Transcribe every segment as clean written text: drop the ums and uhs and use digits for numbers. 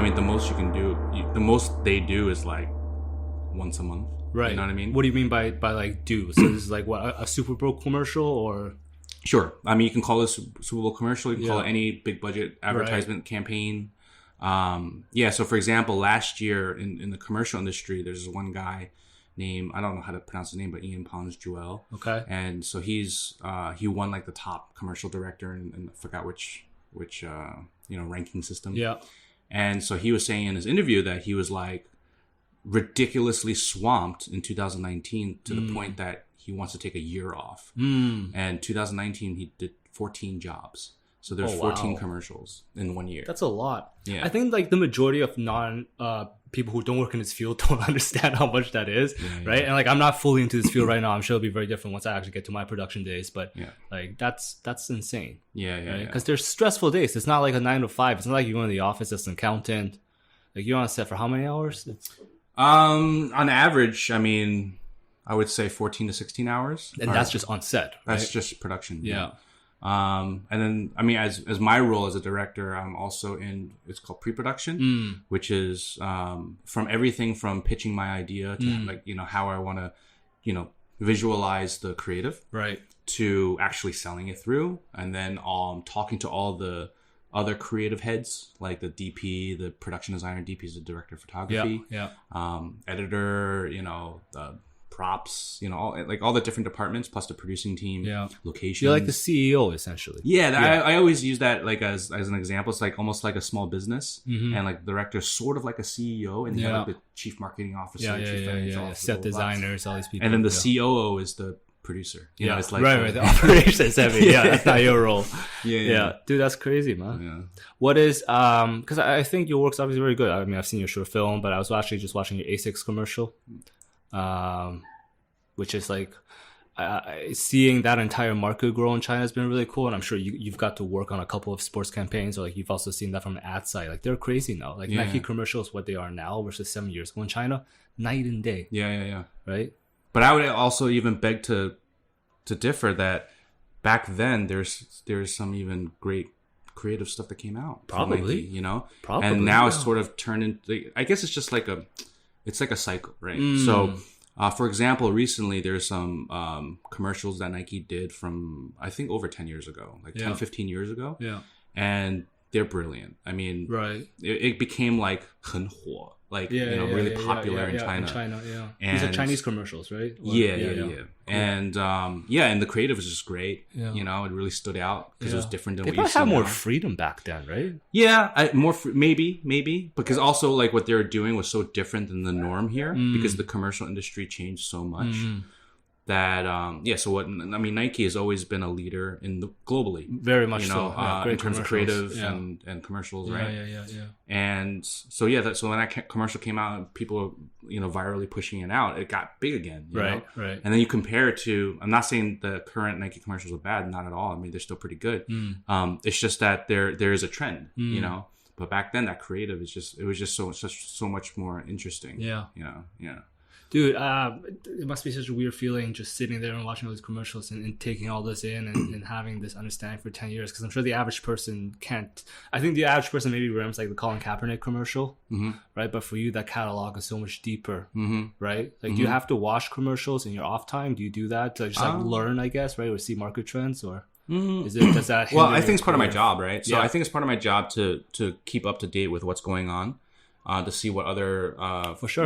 I mean, the most you can do, the most they do is like once a month. Right. You know what I mean? What do you mean by like do? So this is like what, a Super Bowl commercial or? Sure. I mean, you can call this Super Bowl commercial. You can call it any big budget advertisement campaign. So for example, last year in the commercial industry, there's one guy named, I don't know how to pronounce his name, but Ian Pons Jewell. Okay. And so he won like the top commercial director and I forgot which ranking system. Yeah. And so he was saying in his interview that he was like ridiculously swamped in 2019 to the point that he wants to take a year off. And 2019 he did 14 jobs. So there's 14 commercials in 1 year. That's a lot. Yeah. I think like the majority of people who don't work in this field don't understand how much that is, right? And like I'm not fully into this field right now. I'm sure it'll be very different once I actually get to my production days. But like that's insane. Because there's stressful days. It's not like a 9 to 5. It's not like you go in the office as an accountant. Like you're on set for how many hours? On average, I mean, I would say 14 to 16 hours. And that's just on set, right? That's just production. Yeah. And then, I mean, as my role as a director, I'm also in, it's called pre-production, which is from everything from pitching my idea to like, how I want to, visualize the creative. Right. To actually selling it through. And then talking to all the other creative heads, like the DP, the production designer. DP is the director of photography. Editor, the props, all the different departments, plus the producing team, location. You're like the CEO essentially. I always use that like as an example. It's like almost like a small business, and like the director is sort of like a CEO, and you have like the chief marketing officer, chief financial officer, set designers, all these people, and then the COO is the producer. It's like right. The operations heavy. That's not your role. Dude, that's crazy, man. What is because I think your work's obviously very good. I mean, I've seen your short film, but I was actually just watching your ASICS commercial. Which is like seeing that entire market grow in China has been really cool, and I'm sure you've got to work on a couple of sports campaigns, or like you've also seen that from an ad side. Like they're crazy now. Like Nike commercials, what they are now versus 7 years ago in China, night and day. Right. But I would also even beg to differ that back then there's some even great creative stuff that came out. Probably, Nike, Probably, and now it's sort of turned into. I guess it's just like it's like a cycle, right? So, for example, recently there's some commercials that Nike did from, I think, over 10 years ago, like 10, 15 years ago. And they're brilliant. I mean, it became like 很火, like, really popular in China. And these are Chinese commercials, right? And, and the creative was just great. It really stood out because it was different than what you see had more now. freedom back then, right? Maybe. Because also, like, what they were doing was so different than the norm here because the commercial industry changed so much. That Nike has always been a leader globally, very much so, in terms of creative and commercials, right? And so so when that commercial came out, people were virally pushing it out. It got big again, right. And then you compare it to, I'm not saying the current Nike commercials are bad, not at all. I mean, they're still pretty good. It's just that there is a trend, But back then, that creative was just so much more interesting. Dude, it must be such a weird feeling just sitting there and watching all these commercials and taking all this in and having this understanding for 10 years. Because I'm sure the average person can't. I think the average person maybe remembers like the Colin Kaepernick commercial, right? But for you, that catalog is so much deeper, right? Like, do you have to watch commercials in your off time? Do you do that to just learn, I guess, right? Or see market trends? Or does that? Well, I think it's part of my job, right? So I think it's part of my job to keep up to date with what's going on. To see what other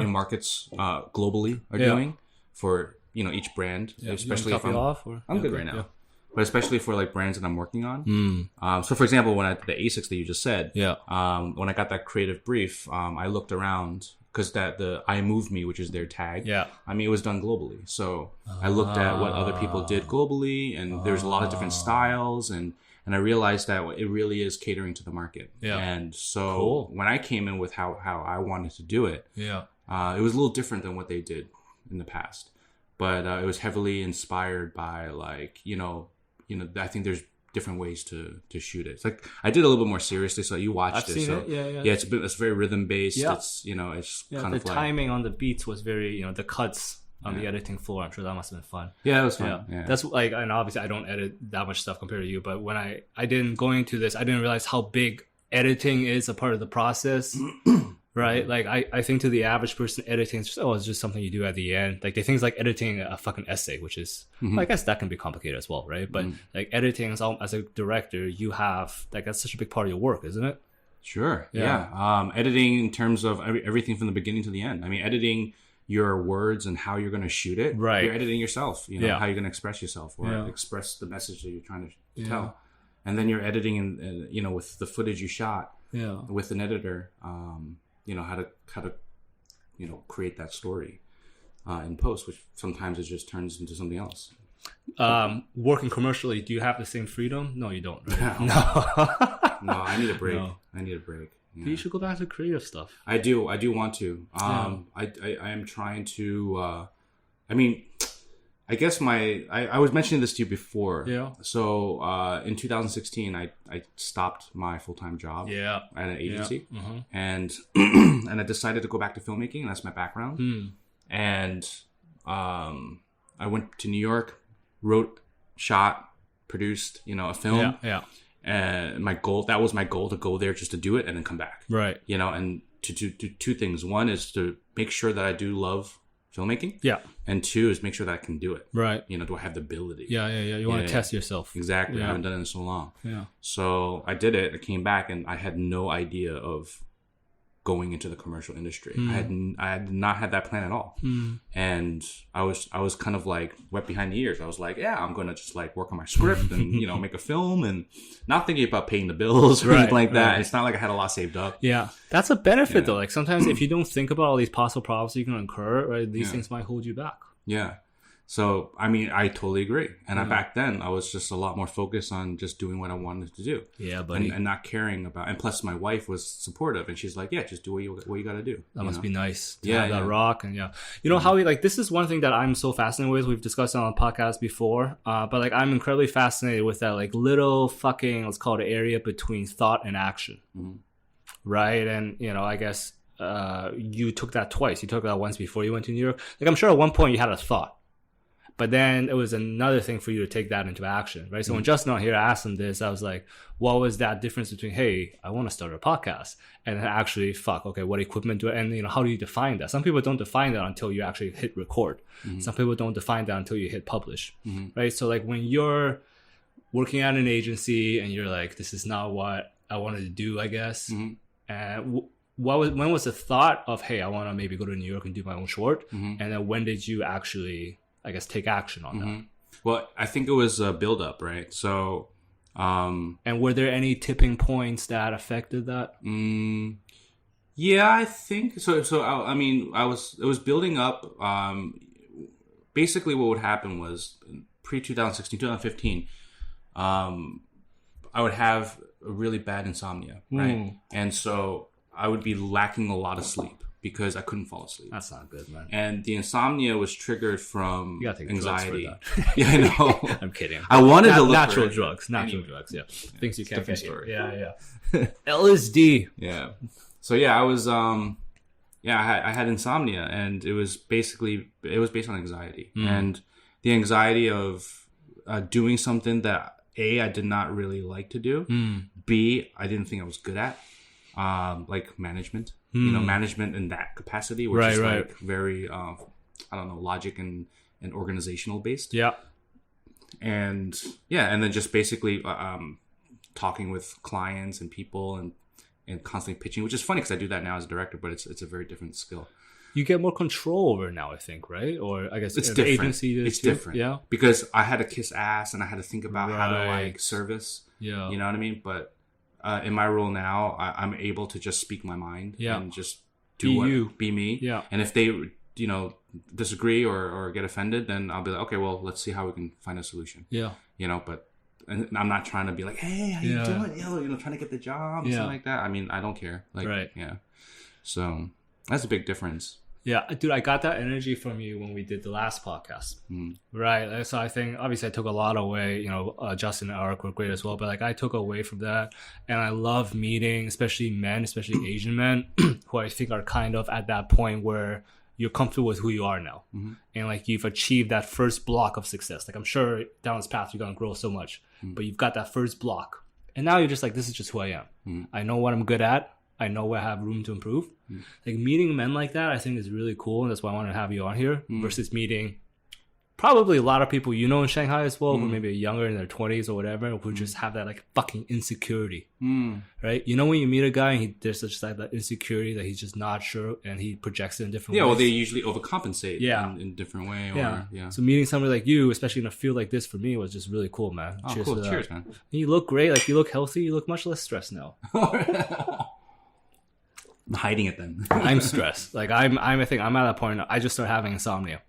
markets globally are doing for each brand, especially if I'm good right now, but especially for like brands that I'm working on. So for example, when the ASICS that you just said, when I got that creative brief, I looked around because the I Move Me, which is their tag, I mean, it was done globally. So I looked at what other people did globally, and there's a lot of different styles and I realized that it really is catering to the market. And so when I came in with how I wanted to do it, it was a little different than what they did in the past. But it was heavily inspired by like, I think there's different ways to shoot it. It's like I did a little bit more seriously, so you watched it. So it's very rhythm based. It's it's kind of the like, timing on the beats was very the cuts on the editing floor. I'm sure that must have been fun. Yeah, it was fun. That's like, and obviously I don't edit that much stuff compared to you, but when I didn't going into this, I didn't realize how big editing is a part of the process. Right? Like, I think to the average person, editing is just, it's just something you do at the end. Like, they things like editing a fucking essay, which is, I guess that can be complicated as well, right? But like editing as a director, you have, like, that's such a big part of your work, isn't it? Sure. Yeah. Editing in terms of everything from the beginning to the end. I mean, editing your words and how you're going to shoot it. Right. You're editing yourself, how you're going to express yourself or express the message that you're trying to tell. And then you're editing and with the footage you shot with an editor, how to create that story in post, which sometimes it just turns into something else. Working commercially, do you have the same freedom? No, you don't. Right? No, I need a break. No. I need a break. Yeah. You should go back to creative stuff. I do want to. I am trying to. I guess I was mentioning this to you before. Yeah. So in 2016, I stopped my full-time job at an agency, and and I decided to go back to filmmaking. And that's my background. And I went to New York, wrote, shot, produced, a film. Yeah. And that was my goal, to go there just to do it and then come back. Right. And to do two things. One is to make sure that I do love filmmaking. Yeah. And two is make sure that I can do it. Right. Do I have the ability? Yeah. You want to test yourself. Exactly. Yeah. I haven't done it in so long. Yeah. So I did it. I came back and I had no idea of going into the commercial industry. I had not had that plan at all. And I was kind of like wet behind the ears. I was like, I'm going to just like work on my script and, make a film and not thinking about paying the bills or anything like that. Right. It's not like I had a lot saved up. Yeah. That's a benefit though. Like sometimes if you don't think about all these possible problems you can incur, right, these things might hold you back. Yeah. So, I totally agree. And back then, I was just a lot more focused on just doing what I wanted to do. Yeah, buddy. And not caring about... And plus, my wife was supportive. And she's like, just do what you got to do. That must be nice to have that rock. And Howie, like, this is one thing that I'm so fascinated with. We've discussed it on the podcast before. But, like, I'm incredibly fascinated with that, like, little fucking, let's call it area between thought and action. Right? And, I guess you took that twice. You took that once before you went to New York. Like, I'm sure at one point you had a thought. But then it was another thing for you to take that into action, right? So when Justin out here asked him this, I was like, what was that difference between, hey, I want to start a podcast, and then actually, what equipment do I, and how do you define that? Some people don't define that until you actually hit record. Some people don't define that until you hit publish, right? So like when you're working at an agency and you're like, this is not what I wanted to do, I guess. And when was the thought of, hey, I want to maybe go to New York and do my own short? And then when did you actually, I guess, take action on that? Well, I think it was a build-up, right? So, and were there any tipping points that affected that? Yeah, I think so. So, it was building up. Basically, what would happen was pre-2016, 2015, I would have a really bad insomnia, right? And so I would be lacking a lot of sleep, because I couldn't fall asleep. That's not good, man. And the insomnia was triggered from anxiety. Yeah, I know. I'm kidding. I wanted to look natural drugs. Yeah. Things you can't get. Yeah. LSD. Yeah. So I was I had insomnia, and it was based on anxiety. And the anxiety of doing something that I did not really like to do. B, I didn't think I was good at. Like management, management in that capacity, which is like very, logic and organizational based. Yeah. And then just basically talking with clients and people and constantly pitching, which is funny because I do that now as a director, but it's a very different skill. You get more control over it now, I think, right? Or I guess it's different. Agency it's different, yeah. Because I had to kiss ass and I had to think about how to like service. Yeah. You know what I mean? But in my role now, I'm able to just speak my mind and just be me. Yeah. And if they, disagree or get offended, then I'll be like, okay, well, let's see how we can find a solution. Yeah. And I'm not trying to be like, hey, how you doing? Trying to get the job and something like that. I mean, I don't care. Like, yeah. So that's a big difference. Yeah, dude, I got that energy from you when we did the last podcast, right? So I think, obviously, I took a lot away. Justin and Eric were great as well, but like I took away from that, and I love meeting, especially men, especially Asian men, who I think are kind of at that point where you're comfortable with who you are now, and like you've achieved that first block of success. Like I'm sure down this path you're gonna grow so much, but you've got that first block, And now you're just like, this is just who I am. I know what I'm good at. I know where I have room to improve. Like meeting men like that, I think is really cool. And that's why I want to have you on here versus meeting probably a lot of people you know in Shanghai as well, who maybe are younger in their 20s or whatever, who just have that like fucking insecurity, right? You know, when you meet a guy and there's such like that insecurity that he's just not sure and he projects it in different ways. Yeah, well, they usually overcompensate in different way. So meeting somebody like you, especially in a field like this for me, was just really cool, man. Oh, cool. Cheers, man. And you look great. Like you look healthy. You look much less stressed now. I'm hiding it then. I'm stressed. Like I think I'm at that point. I just started having insomnia.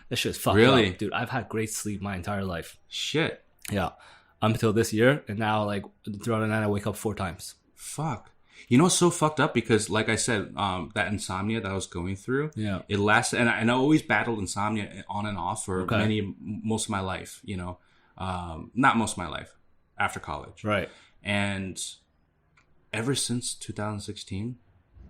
This shit's fucked up, dude. I've had great sleep my entire life. Shit. Yeah. Until this year, and now like throughout the night I wake up 4 times. Fuck. You know, it's so fucked up because, like I said, that insomnia that I was going through, it lasted, and I always battled insomnia on and off for most of my life. You know, not most of my life, after college, right? And ever since 2016,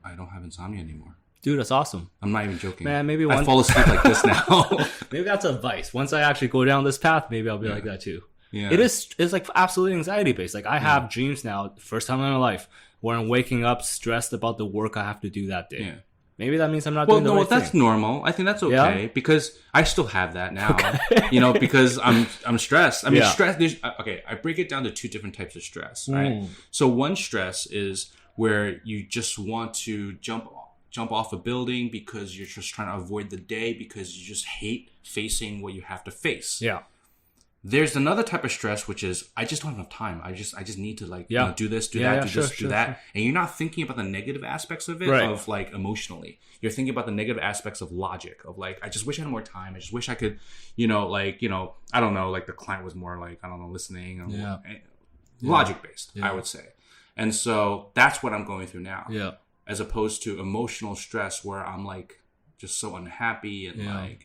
I don't have insomnia anymore. Dude, that's awesome. I'm not even joking. Man, maybe I fall asleep like this now. Maybe that's a vice. Once I actually go down this path, maybe I'll be like that too. Yeah. It's like absolutely anxiety based. Like I have dreams now, first time in my life, where I'm waking up stressed about the work I have to do that day. Yeah. Maybe that means I'm not doing the right thing. Well, that's normal. I think that's okay because I still have that now. You know, because I'm stressed. I mean, stress. I break it down to 2 different types of stress, right? So one stress is where you just want to jump off a building because you're just trying to avoid the day because you just hate facing what you have to face. Yeah. There's another type of stress, which is I just don't have enough time. I just need to like do this, do that, do that. Sure. And you're not thinking about the negative aspects of it, of like emotionally. You're thinking about the negative aspects of logic, of like, I just wish I had more time. I just wish I could, I don't know, like the client was more like, I don't know, listening. Logic based, I would say. And so that's what I'm going through now. Yeah. As opposed to emotional stress where I'm like just so unhappy and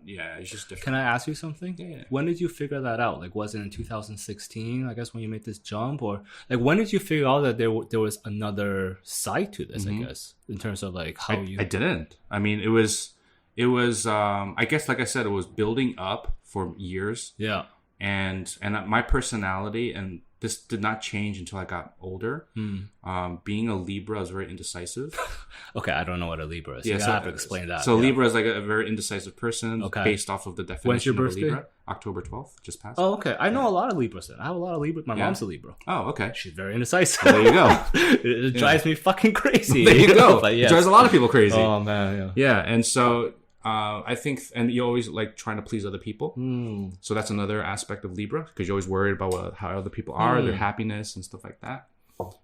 it's just different. Can I ask you something? Yeah. When did you figure that out? Like, was it in 2016, I guess, when you made this jump? Or like, when did you figure out that there was another side to this, I guess, in terms of like how I didn't. I mean, it was I guess, like I said, it was building up for years. Yeah. And my personality, and this did not change until I got older. Being a Libra, I was very indecisive. Okay, I don't know what a Libra is. Yeah, so I have to explain that. So Libra is like a very indecisive person based off of the definition. When's your of birthday? a Libra. October 12th, just passed. Oh, okay. I know a lot of Libras then. I have a lot of Libra. My mom's a Libra. Oh, okay. She's very indecisive. Well, there you go. It drives me fucking crazy. There you go. But It drives a lot of people crazy. Oh, man, yeah. And so I think, and you're always like trying to please other people. So that's another aspect of Libra, because you're always worried about how other people are, their happiness and stuff like that.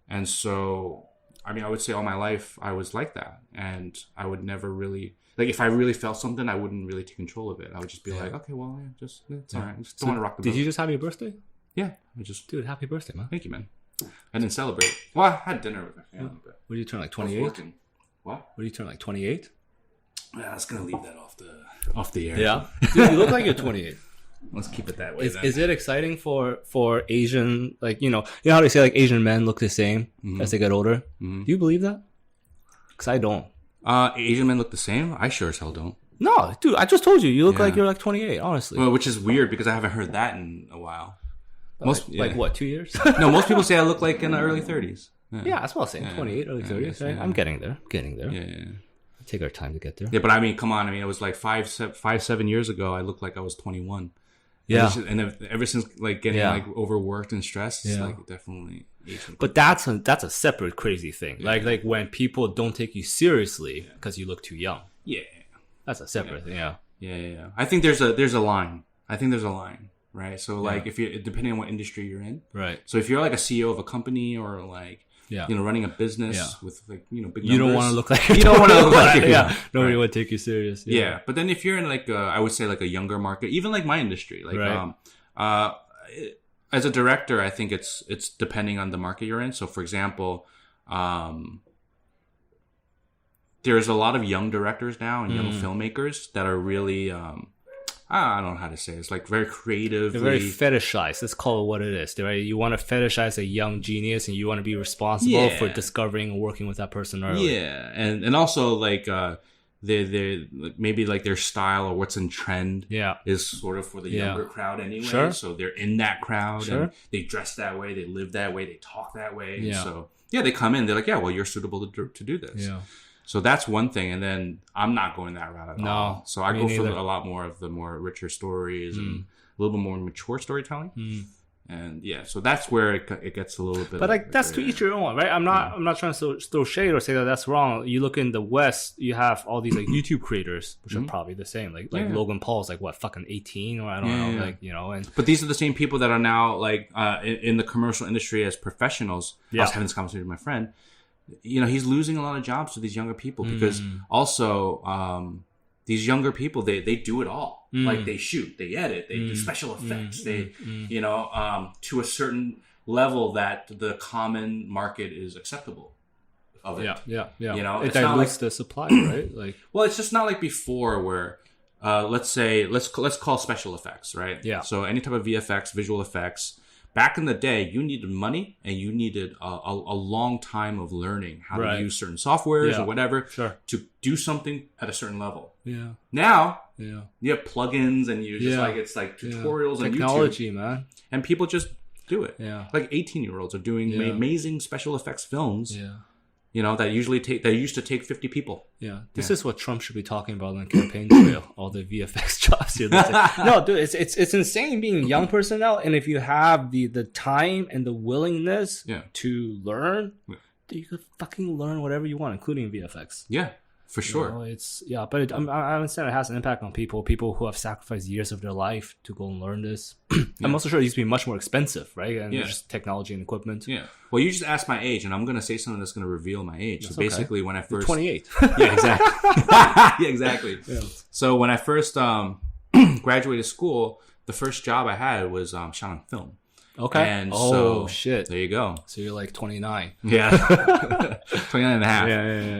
And so, I mean, I would say all my life I was like that, and I would never really, like, if I really felt something, I wouldn't really take control of it. I would just be like, okay, well, it's all right. I just don't want to rock the boat. Did you just have your birthday? Yeah, dude, happy birthday, man. Thank you, man. I didn't celebrate. Well, I had dinner with my family, but what did you turn, like 28? What did you turn, like 28? Yeah, I was gonna leave that off the air. Yeah, dude, you look like you're 28. Let's keep it that way. Is it exciting for Asian, like, you know how they say like Asian men look the same as they get older? Do you believe that? Because I don't. Asian men look the same? I sure as hell don't. No, dude, I just told you. You look like you're like 28. Honestly. Well, which is weird because I haven't heard that in a while. Like what? 2 years? No, most people say I look like in the early 30s. Yeah, that's what I was saying. 28, early 30s. Right? I'm getting there. Yeah. Take our time to get there. Yeah, but I mean, come on. I mean, it was like 7 years ago. I looked like I was 21. Yeah. And ever since like getting like overworked and stressed, it's like definitely Asian. But that's a separate crazy thing. Yeah. Like when people don't take you seriously because you look too young. Yeah. That's a separate thing. Yeah. I think there's a line. Right? So like if you, depending on what industry you're in. Right. So if you're like a CEO of a company or like running a business with like, big numbers. You don't want to look like nobody would take you serious. Yeah. But then if you're in like I would say like a younger market, even like my industry, like as a director, I think it's depending on the market you're in. So for example, there's a lot of young directors now and young filmmakers that are really I don't know how to say it. It's like very creative. They're very fetishized. Let's call it what it is. Right? You want to fetishize a young genius, and you want to be responsible for discovering and working with that person early. Yeah, and also like they maybe like their style or what's in trend is sort of for the younger crowd anyway. So they're in that crowd and they dress that way, they live that way, they talk that way. So they come in, they're like, well, you're suitable to do this. So that's one thing. And then I'm not going that route at all. So I go for a lot more of the more richer stories and a little bit more mature storytelling. And so that's where it gets a little bit. But like that's to each your own, right? I'm not trying to throw shade or say that that's wrong. You look in the West, you have all these like YouTube creators, which are probably the same. Like Logan Paul's like what, fucking 18 or I don't know, like And but these are the same people that are now like in the commercial industry as professionals. I was having this conversation with my friend. He's losing a lot of jobs to these younger people because also these younger people they do it all. Like they shoot, they edit, they do special effects, they to a certain level that the common market is acceptable of it. It dilutes the supply, right? Like, well, it's just not like before where let's call special effects, right? So any type of VFX, visual effects. Back in the day, you needed money and you needed a long time of learning how to use certain softwares or whatever to do something at a certain level. Now, you have plugins and you just like it's like tutorials and technology, man, and people just do it. Like 18-year-olds are doing amazing special effects films. That used to take 50 people. This is what Trump should be talking about on the campaign trail. All the VFX jobs. No, dude, it's insane being a young person now. And if you have the time and the willingness to learn, you could fucking learn whatever you want, including VFX. For sure. But I understand it has an impact on people who have sacrificed years of their life to go and learn this. I'm also sure it used to be much more expensive, right? And just technology and equipment. Well, you just asked my age, and I'm going to say something that's going to reveal my age. So basically, when I first... You're 28. Exactly. So when I first graduated school, the first job I had was shot on film. And shit. There you go. So you're like 29. 29 and a half. Yeah.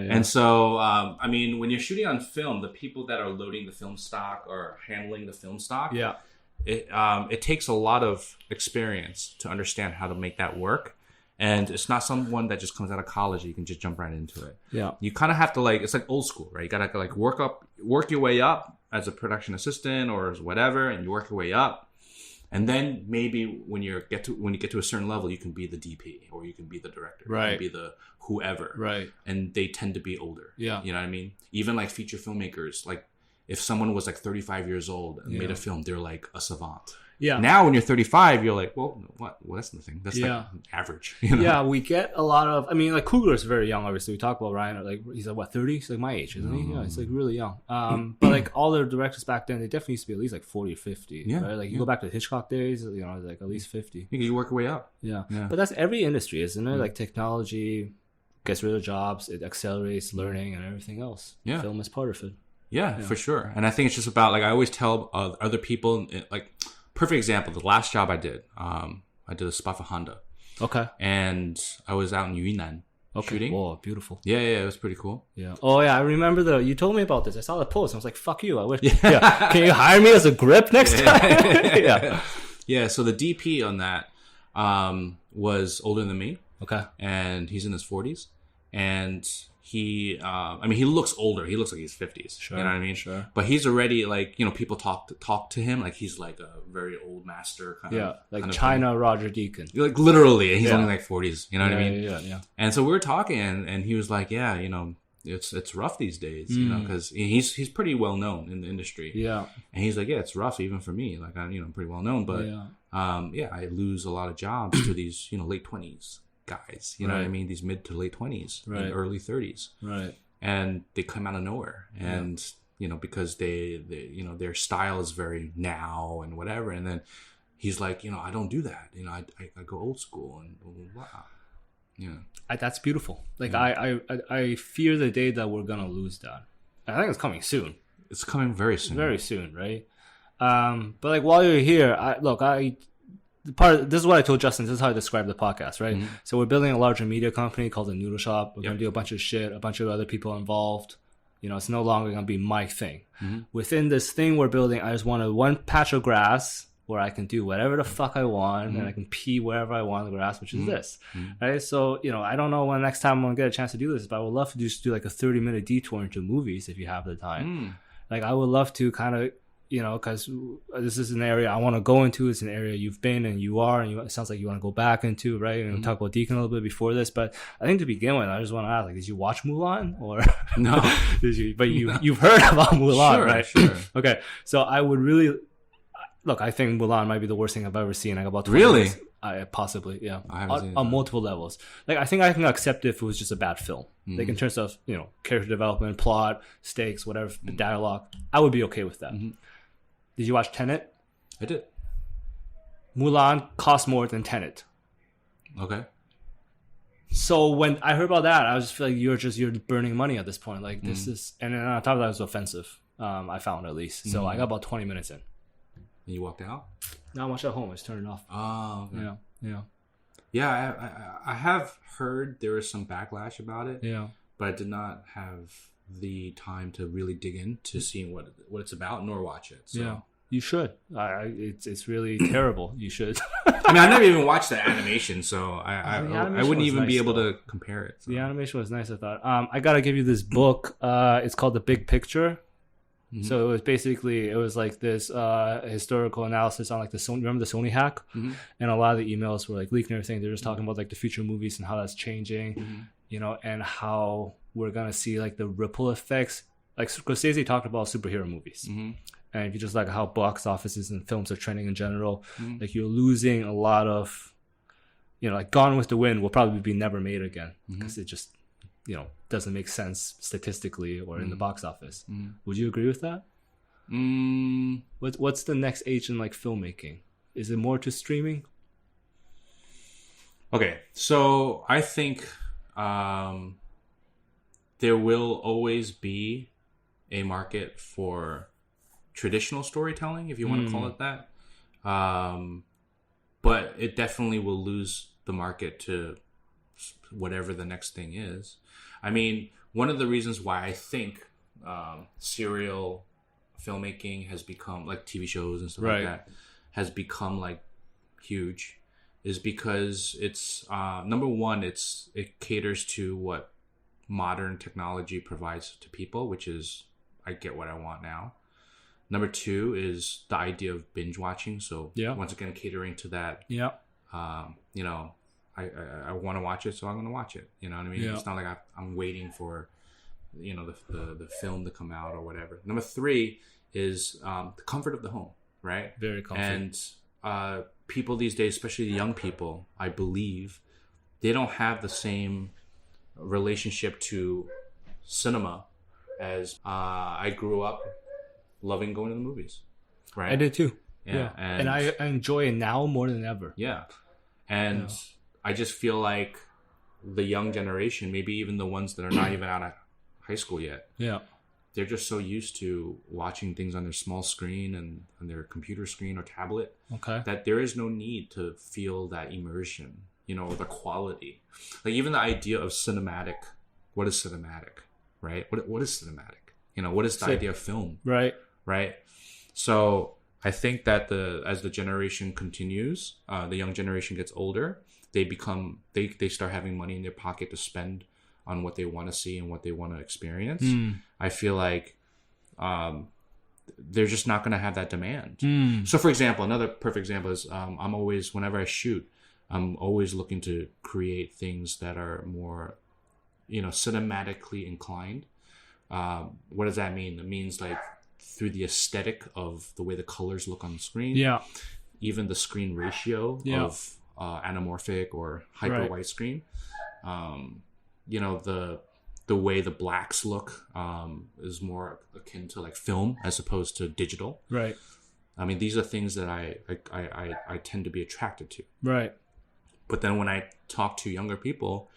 And so, I mean, when you're shooting on film, the people that are loading the film stock or handling the film stock, it takes a lot of experience to understand how to make that work. And it's not someone that just comes out of college and you can just jump right into it. You kind of have to it's like old school, right? You got to like work your way up as a production assistant or as whatever, and you work your way up. And then maybe when you get to a certain level, you can be the DP or you can be the director, you can be the whoever, and they tend to be older. You know what I mean? Even like feature filmmakers, like if someone was like 35 years old and made a film, they're like a savant. Now when you're 35, you're like, well, what? Well, that's nothing. That's like average. We get a lot of. I mean, like Coogler is very young. Obviously, we talk about Ryan. Like he's like what 30? He's like my age, isn't he? Yeah, he's like really young. But like all the directors back then, they definitely used to be at least like 40 or 50. Right? Like you go back to the Hitchcock days, like at least 50. You work your way up. But that's every industry, isn't it? Like technology gets rid of jobs, it accelerates learning and everything else. Film is part of it. For sure. And I think it's just about like I always tell other people like. Perfect example. The last job I did a spot for Honda. And I was out in Yunnan shooting. Oh, beautiful. Yeah, it was pretty cool. Oh, yeah. I remember you told me about this. I saw the post. I was like, fuck you. I wish. Can you hire me as a grip next time? So the DP on that was older than me. And he's in his 40s. And he looks older. He looks like he's 50s. You know what I mean? But he's already like, people talk to him like he's like a very old master kind of. Like kind China of Roger Deakins. Like literally, he's only like 40s. You know what I mean? Yeah. And so we were talking, and he was like, it's rough these days, because he's pretty well known in the industry. And he's like, it's rough even for me. Like I'm pretty well known, but I lose a lot of jobs to these late 20s. Guys, you know what I mean? These mid to late 20s, and early 30s, and they come out of nowhere, and because they their style is very now and whatever, and then he's like, I don't do that, I go old school and blah, blah, blah. That's beautiful. Like I fear the day that we're gonna lose that. I think it's coming soon. It's coming very soon, right? But like while you're here, this is what I told Justin. This is how I describe the podcast, right? So we're building a larger media company called the Noodle Shop. We're going to do a bunch of shit, a bunch of other people involved. It's no longer going to be my thing. Within this thing we're building, I just wanted one patch of grass where I can do whatever the fuck I want and I can pee wherever I want on the grass, which is this, right? So, you know, I don't know when next time I'm gonna get a chance to do this, but I would love to just do like a 30-minute detour into movies if you have the time. Like, I would love to kind of, you know, because this is an area I want to go into. It's an area you've been and you are, and it sounds like you want to go back into, right? And we'll talk about Deacon a little bit before this, but I think to begin with, I just want to ask, like, did you watch Mulan or no? Did you? But you've heard about Mulan, sure, right? Sure. Okay, so I would really look. I think Mulan might be the worst thing I've ever seen. Like about 20 really. Minutes. Possibly, yeah. I haven't seen it on multiple levels. Like, I think I can accept it if it was just a bad film. Like, in terms of, you know, character development, plot, stakes, whatever, dialogue, I would be okay with that. Did you watch Tenet? I did. Mulan cost more than Tenet. Okay. So when I heard about that, I was just feel like you're burning money at this point. Like, this is, and then on top of that, it was offensive. I found, at least. So I got about 20 minutes in. And you walked out? Not much at home. I just turned it off. Oh, okay. Yeah. Yeah, I have heard there was some backlash about it. Yeah. But I did not have the time to really dig into seeing what it's about, nor watch it. So. Yeah, you should. It's really terrible. You should. I mean, I never even watched the animation, so I wouldn't even be able to compare it. So. The animation was nice, I thought. I gotta give you this book. It's called The Big Picture. So it was like this historical analysis on like the Sony. Remember the Sony hack? And a lot of the emails were like leaked and everything. They're just talking about like the future movies and how that's changing, you know, and how we're gonna see like the ripple effects. Like Scorsese talked about superhero movies, and if you just like how box offices and films are trending in general, like you're losing a lot of, you know, like Gone with the Wind will probably be never made again because it just, you know, doesn't make sense statistically or in the box office. Would you agree with that? What's the next age in like filmmaking? Is it more to streaming? Okay, so I think there will always be a market for traditional storytelling, if you want to call it that. But it definitely will lose the market to whatever the next thing is. I mean, one of the reasons why I think serial filmmaking has become, like TV shows and stuff like that, has become like huge is because it's number one, it caters to what modern technology provides to people, which is I get what I want now. Number two is the idea of binge watching. So once again, catering to that. You know, I want to watch it, so I'm going to watch it. You know what I mean? It's not like I'm waiting for, you know, the film to come out or whatever. Number three is the comfort of the home, right? Very comfortable. And people these days, especially the young people, I believe, they don't have the same relationship to cinema as I grew up loving going to the movies. Right? I did too. Yeah. And I enjoy it now more than ever. Yeah. And I just feel like the young generation, maybe even the ones that are not even out of high school yet, they're just so used to watching things on their small screen and on their computer screen or tablet that there is no need to feel that immersion, you know, the quality. Like even the idea of cinematic. What is cinematic, right? What is cinematic? You know, what is the idea of film? Right. So I think that as the generation continues, the young generation gets older, they start having money in their pocket to spend on what they want to see and what they want to experience. I feel like they're just not going to have that demand. So for example, another perfect example is whenever I shoot, I'm always looking to create things that are more, you know, cinematically inclined. What does that mean? It means like through the aesthetic of the way the colors look on the screen. Even the screen ratio of anamorphic or hyper widescreen. You know, the way the blacks look is more akin to like film as opposed to digital. I mean, these are things that I tend to be attracted to. But then when I talk to younger people,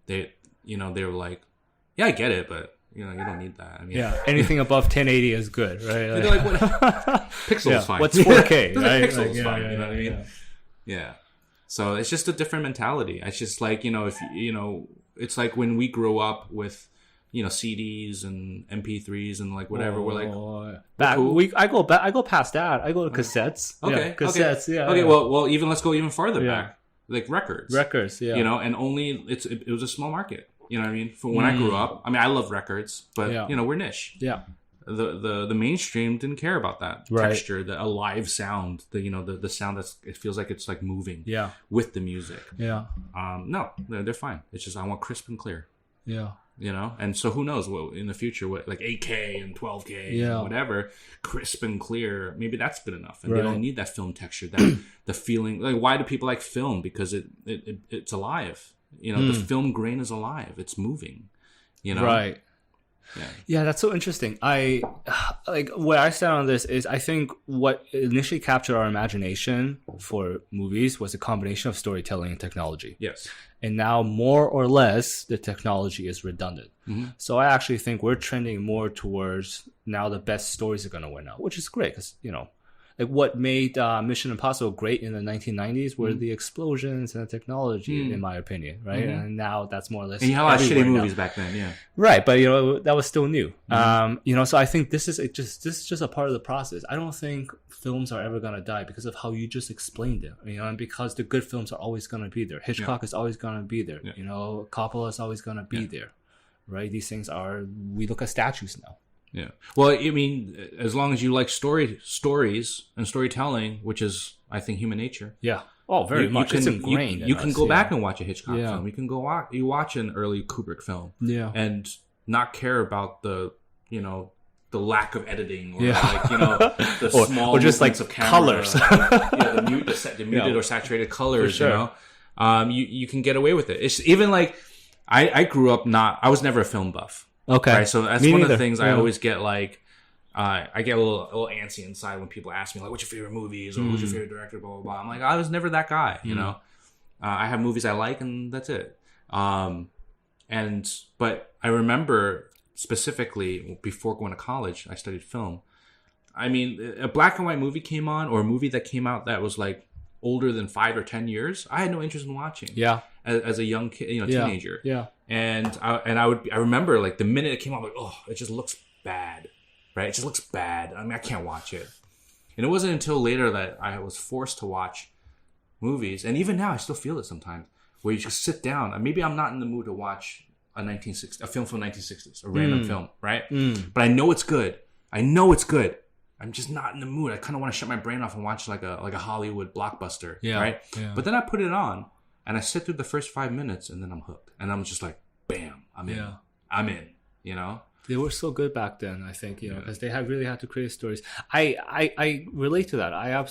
they're like, yeah, I get it, but you know, you don't need that. I mean, anything above 1080 is good, right? They're like, what? Pixels fine. What's 4K, right? Pixels fine. You know what I mean? Yeah. So it's just a different mentality. It's just like, you know, if you know, it's like when we grow up with, CDs and MP3s and like whatever. We're like I go past that. I go to cassettes. Okay, cassettes. Okay. Yeah. Okay. Well, let's go even farther back. Like records. Yeah. And only it was a small market. You know what I mean? From when I grew up, I mean, I love records, but we're niche. Yeah. The mainstream didn't care about that texture, a live sound, the sound it feels like it's like moving with the music. Yeah. No, they're fine. It's just I want crisp and clear. Yeah. And so who knows what in the future, what like 8K and 12K and whatever, crisp and clear, maybe that's good enough, and they don't need that film texture, that the feeling. Like, why do people like film? Because it's alive. The film grain is alive. It's moving. Right. Yeah, that's so interesting. I like where I stand on this is I think what initially captured our imagination for movies was a combination of storytelling and technology. Yes. And now more or less the technology is redundant. Mm-hmm. So I actually think we're trending more towards now the best stories are going to win out, which is great because, like what made Mission Impossible great in the 1990s were the explosions and the technology, in my opinion, right? Mm-hmm. And now that's more or less. And you had a lot of shitty movies back then, yeah. Right, but that was still new. Mm-hmm. So I think this is just a part of the process. I don't think films are ever gonna die because of how you just explained it, and because the good films are always gonna be there. Hitchcock is always gonna be there. Yeah. Coppola is always gonna be there, right? These things we look at statues now. Yeah. Well, I mean, as long as you like stories and storytelling, which is, I think, human nature. Yeah. Oh, very much. It's ingrained. You can go back and watch a Hitchcock film. You can you watch an early Kubrick film. Yeah. And not care about the lack of editing or the small or just like of camera, colors. the muted or saturated colors. Sure. You can get away with it. It's even like I grew up I was never a film buff. Okay. Right. So that's one of the things I always get like, I get a little antsy inside when people ask me like, what's your favorite movies or who's your favorite director, blah, blah, blah. I'm like, I was never that guy, I have movies I like and that's it. But I remember specifically before going to college, I studied film. I mean, a black and white movie came on or a movie that came out that was like older than 5 or 10 years. I had no interest in watching. Yeah. As a young kid, teenager. Yeah. And I remember like the minute it came out, like, oh, it just looks bad, right? It just looks bad. I mean, I can't watch it. And it wasn't until later that I was forced to watch movies, and even now I still feel it sometimes, where you just sit down. And maybe I'm not in the mood to watch a film from the 1960s, a random film, right? But I know it's good. I'm just not in the mood. I kind of want to shut my brain off and watch like a Hollywood blockbuster, right? Yeah. But then I put it on. And I sit through the first 5 minutes, and then I'm hooked. And I'm just like, bam, I'm in. I'm in, They were so good back then, I think, because they really had to create stories. I relate to that. I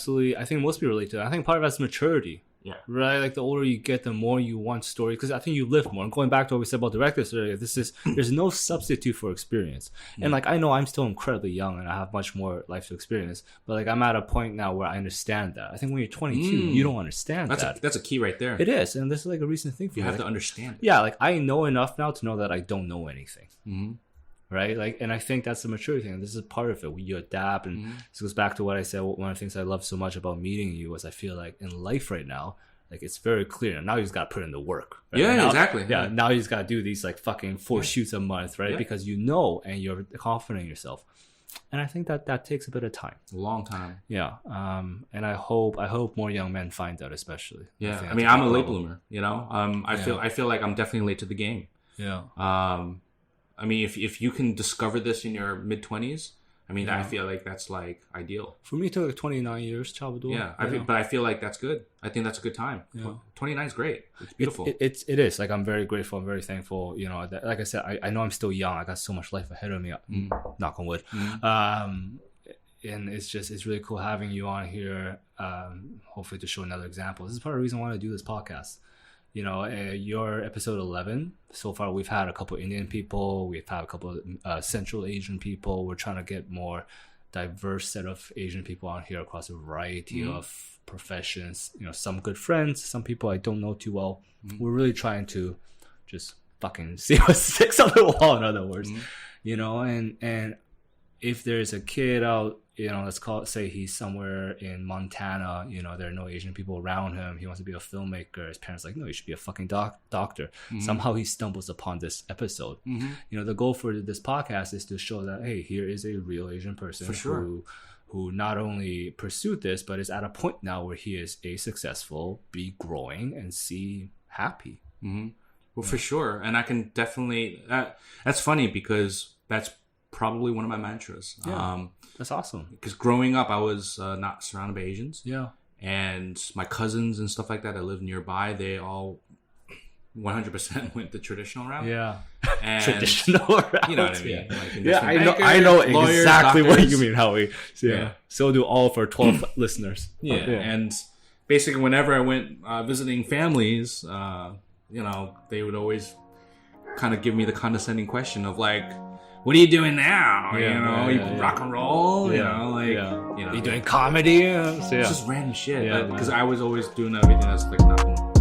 think most people relate to that. I think part of that's maturity. Yeah. Right? Like the older you get, the more you want story. Because I think you live more. And going back to what we said about directors earlier, there's no substitute for experience. And like, I know I'm still incredibly young and I have much more life to experience. But like, I'm at a point now where I understand that. I think when you're 22, you don't understand that. That's a key right there. It is. And this is like a recent thing for me. You have to understand it. Yeah. Like, I know enough now to know that I don't know anything. Mm-hmm. Right? Like, and I think that's the maturity thing. This is part of it. You adapt. And this goes back to what I said. One of the things I love so much about meeting you was I feel like in life right now, like it's very clear. Now you just got to put in the work. Right? Yeah, exactly. Yeah. Now you just got to do these like fucking 4 shoots a month, right? Yeah. Because and you're confident in yourself. And I think that takes a bit of time. A long time. Yeah. And I hope more young men find that, especially. Yeah. I mean, I'm a late bloomer, I feel like I'm definitely late to the game. Yeah. I mean, if you can discover this in your mid-20s, I mean, I feel like that's like ideal. For me, it took like 29 years, Chabador. Yeah, but I feel like that's good. I think that's a good time. Yeah. 29 is great. It's beautiful. It is. Like, I'm very grateful. I'm very thankful. Like I said, I know I'm still young. I got so much life ahead of me. Knock on wood. And it's really cool having you on here. Hopefully to show another example. This is part of the reason I want to do this podcast. Your episode 11, so far we've had a couple Indian people, we've had a couple Central Asian people. We're trying to get more diverse set of Asian people on here across a variety of professions. Some good friends, some people I don't know too well. We're really trying to just fucking see what sticks on the wall, in other words. And if there's a kid out, say he's somewhere in Montana, there are no Asian people around him. He wants to be a filmmaker. His parents are like, no, you should be a fucking doctor. Somehow he stumbles upon this episode. The goal for this podcast is to show that, hey, here is a real Asian person for sure. who not only pursued this, but is at a point now where he is A, successful, B, growing, and C, happy. Well, for sure. And I can definitely... that's funny because that's probably one of my mantras. Yeah, that's awesome. Because growing up, I was not surrounded by Asians. Yeah. And my cousins and stuff like that that lived nearby, they all 100% went the traditional route. Yeah. And, traditional route. You know what I mean? Yeah, I know exactly what you mean, Howie. Yeah. So do all of our 12 listeners. Yeah. And basically, whenever I went visiting families, they would always kind of give me the condescending question of like, what are you doing now? You rock and roll. You doing comedy? It's just random shit. Because I was always doing everything that's like not